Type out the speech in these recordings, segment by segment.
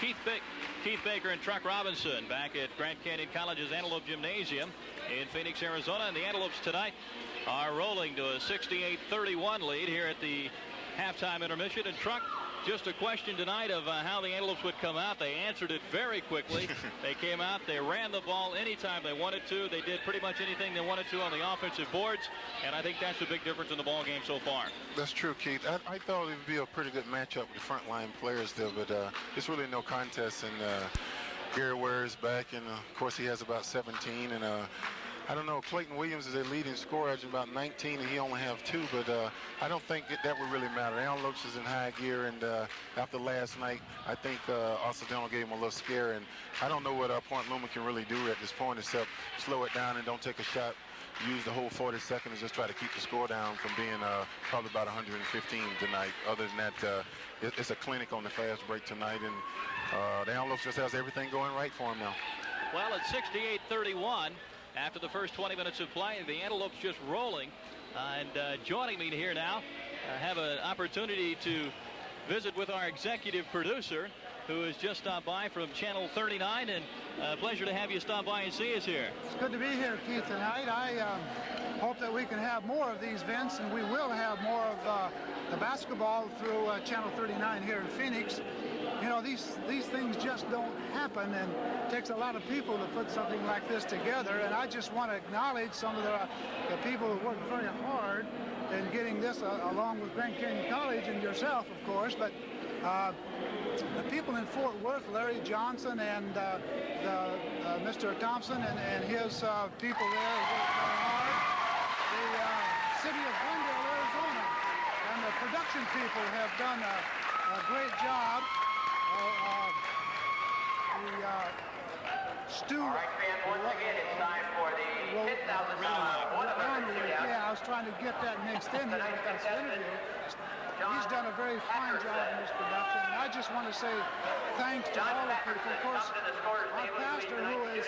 Keith Baker and Truck Robinson back at Grand Canyon College's Antelope Gymnasium in Phoenix, Arizona. And the Antelopes tonight are rolling to a 68-31 lead here at the halftime intermission. And Truck, just a question tonight of how the Antelopes would come out. They answered it very quickly. They came out, they ran the ball anytime they wanted to. They did pretty much anything they wanted to on the offensive boards, and I think that's a big difference in the ball game so far. That's true, Keith. I thought it would be a pretty good matchup with the frontline players there, but it's really no contest. And Gary Ware is back, and of course he has about 17, and I don't know, Clayton Williams is their leading scorer, averaging about 19, and he only have 2, but I don't think that would really matter. Antelopes is in high gear, and after last night, I think Occidental gave him a little scare, and I don't know what Point Loma can really do at this point except slow it down and don't take a shot. Use the whole 40 seconds and just try to keep the score down from being probably about 115 tonight. Other than that, it's a clinic on the fast break tonight, and the Antelopes just has everything going right for them now. Well, it's 68-31. After the first 20 minutes of play, the Antelopes just rolling. And joining me here now, I have an opportunity to visit with our executive producer, who has just stopped by from Channel 39, and a pleasure to have you stop by and see us here. It's good to be here, Keith, tonight. I hope that we can have more of these events, and we will have more of the basketball through Channel 39 here in Phoenix. You know, these things just don't happen, and it takes a lot of people to put something like this together. And I just want to acknowledge some of the people who worked very hard in getting this, along with Grand Canyon College and yourself, of course. But the people in Fort Worth, Larry Johnson and Mr. Thompson and his people there worked very hard. The city of Glendale, Arizona, and the production people have done a great job. Stu. All right, fans, once again, it's time for the $10,000 yeah, I was trying to get that mixed in here with this interview. He's done a very fine job in this production, and I just want to say thanks to all the people. Of course, our pastor, who is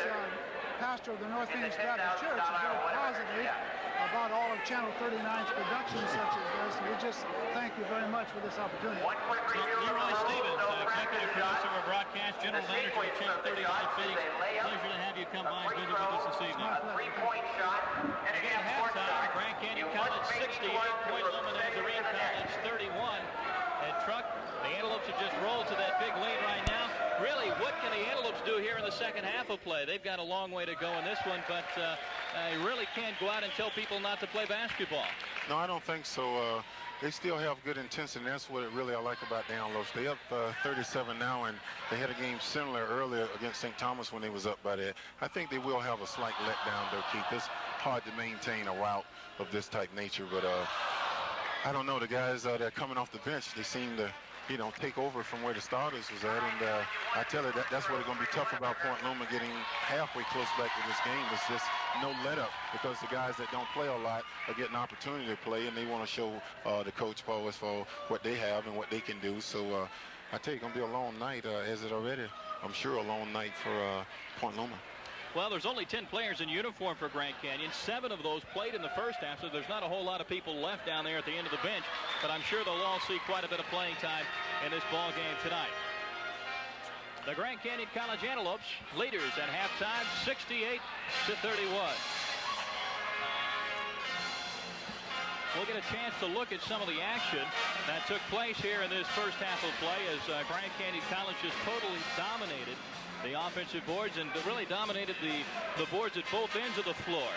pastor of the North Phoenix Baptist Church, is very positive about all of Channel 39's productions such as this. We just thank you very much for this opportunity. LeRoy Stevens, executive producer of broadcast, general manager of Channel 39 Phoenix. Pleasure to have you come by and visit with us this evening. Three-point shot. And Again, halftime, Grand Canyon College 68, Point Loma Nazarene College 31. And Truck, the Antelopes have just rolled to that big lead right now. Really, what can the Antelopes do here in the second half of play? They've got a long way to go in this one, but they really can't go out and tell people not to play basketball. No, I don't think so. They still have good intensity, and that's what I like about the Antelopes. They're up 37 now, and they had a game similar earlier against St. Thomas when they was up by that. I think they will have a slight letdown, though, Keith. It's hard to maintain a route of this type nature, but I don't know. The guys that are coming off the bench, they seem to, take over from where the starters was at, and I tell you that's what it's going to be tough about Point Loma getting halfway close back to this game. It's just no let up, because the guys that don't play a lot are getting an opportunity to play, and they want to show the coach Paul for what they have and what they can do. So I tell you, it's going to be a long night, as it already, I'm sure, a long night for Point Loma. Well, there's only 10 players in uniform for Grand Canyon. 7 of those played in the first half, so there's not a whole lot of people left down there at the end of the bench. But I'm sure they'll all see quite a bit of playing time in this ball game tonight. The Grand Canyon College Antelopes, leaders at halftime, 68-31. We'll get a chance to look at some of the action that took place here in this first half of play, as Grand Canyon College just totally dominated the offensive boards and really dominated the boards at both ends of the floor.